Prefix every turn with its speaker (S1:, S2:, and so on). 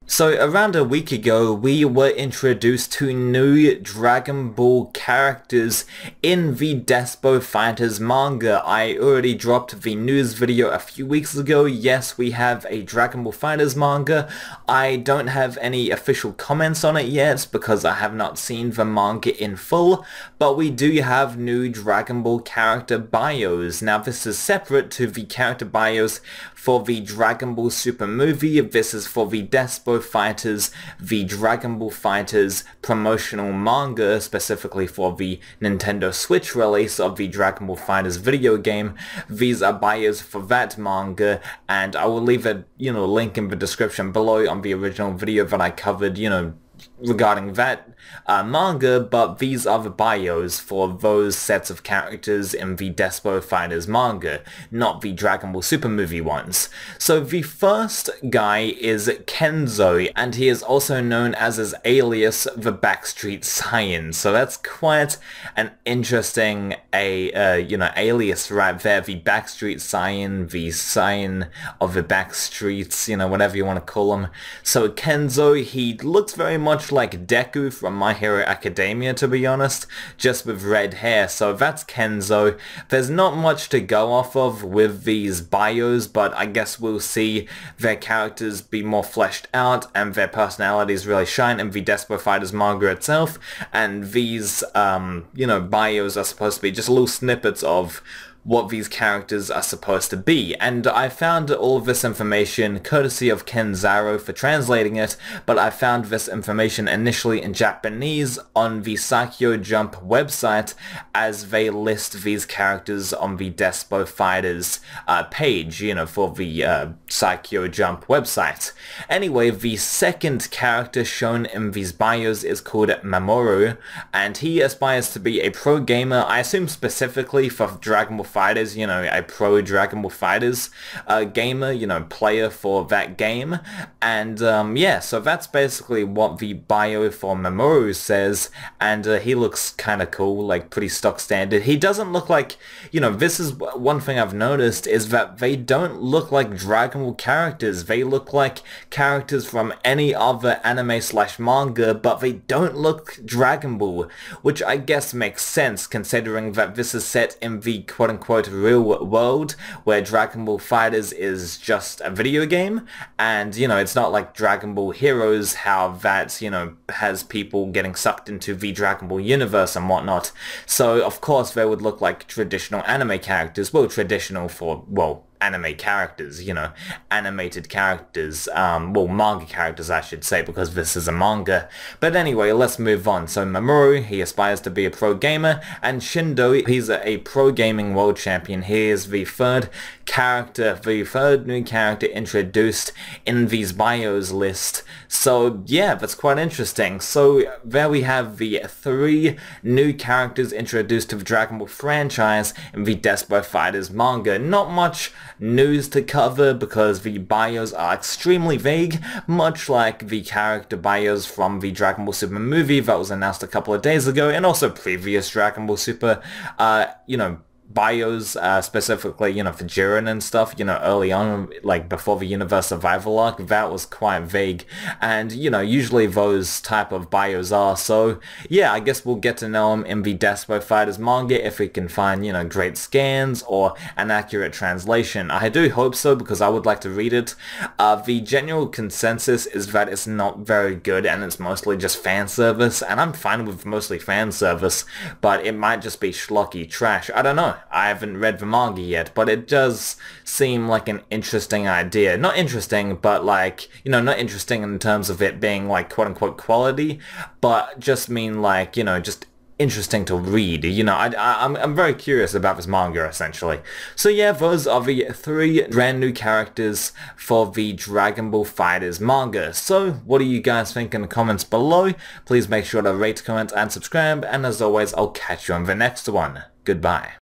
S1: So around a week ago, we were introduced to new Dragon Ball characters in the DeSpo FighterZ manga. I already dropped the news video a few weeks ago. Yes, we have a Dragon Ball FighterZ manga. I don't have any official comments on it yet because I have not seen the manga in full, but we do have new Dragon Ball character bios. Now this is separate to the character bios for the Dragon Ball Super movie. This is for the DeSpo FighterZ, the Dragon Ball FighterZ promotional manga, specifically for the Nintendo Switch release of the Dragon Ball FighterZ video game. These are bios for that manga, and I will leave a link in the description below on the original video that I covered, regarding that manga, but these are the bios for those sets of characters in the DeSpo FighterZ manga, not the Dragon Ball Super movie ones. So the first guy is Kenzo, and he is also known as his alias, the Backstreet Saiyan. So that's quite an interesting alias right there, the Backstreet Saiyan, the Saiyan of the Backstreets, whatever you want to call him. So Kenzo, he looks very much like Deku from My Hero Academia, to be honest, just with red hair. So that's Kenzo. There's not much to go off of with these bios, but I guess we'll see their characters be more fleshed out and their personalities really shine in the DeSpo FighterZ manga itself. And these, bios are supposed to be just little snippets of what these characters are supposed to be, and I found all of this information courtesy of Kenzaro for translating it, but I found this information initially in Japanese on the Saikyo Jump website as they list these characters on the DeSpo FighterZ page, for the Saikyo Jump website. Anyway, the second character shown in these bios is called Mamoru, and he aspires to be a pro gamer, I assume specifically for Dragon Ball FighterZ, a pro Dragon Ball FighterZ gamer, player for that game. And yeah, so that's basically what the bio for Mamoru says, and he looks kind of cool, like pretty stock standard. He doesn't look like, this is one thing I've noticed, is that they don't look like Dragon Ball characters. They look like characters from any other anime slash manga, but they don't look Dragon Ball, which I guess makes sense considering that this is set in the quote-unquote real world where Dragon Ball FighterZ is just a video game, and it's not like Dragon Ball Heroes, how that has people getting sucked into the Dragon Ball universe and whatnot. So of course they would look like traditional anime characters, well, traditional for, well, anime characters, animated characters, well, manga characters I should say, because this is a manga. But anyway, let's move on. So Mamoru, he aspires to be a pro gamer, and Shindo, he's a pro gaming world champion. He is the third new character introduced in these bios list. So yeah, that's quite interesting. So there we have the three new characters introduced to the Dragon Ball franchise in the DeSpo FighterZ manga. Not much news to cover because the bios are extremely vague, much like the character bios from the Dragon Ball Super movie that was announced a couple of days ago, and also previous Dragon Ball Super, bios, specifically, for Jiren and stuff, early on, like before the Universe Survival arc, that was quite vague, and, usually those type of bios are. So yeah, I guess we'll get to know him in the DeSpo FighterZ manga if we can find, great scans or an accurate translation. I do hope so, because I would like to read it. The general consensus is that it's not very good, and it's mostly just fan service, and I'm fine with mostly fan service, but it might just be schlocky trash. I don't know. I haven't read the manga yet, but it does seem like an interesting idea. Not interesting, but like, not interesting in terms of it being like quote-unquote quality, but just mean like, just interesting to read. I'm very curious about this manga, essentially. So yeah, those are the three brand new characters for the Dragon Ball FighterZ manga. So what do you guys think in the comments below? Please make sure to rate, comment, and subscribe, and as always, I'll catch you on the next one. Goodbye.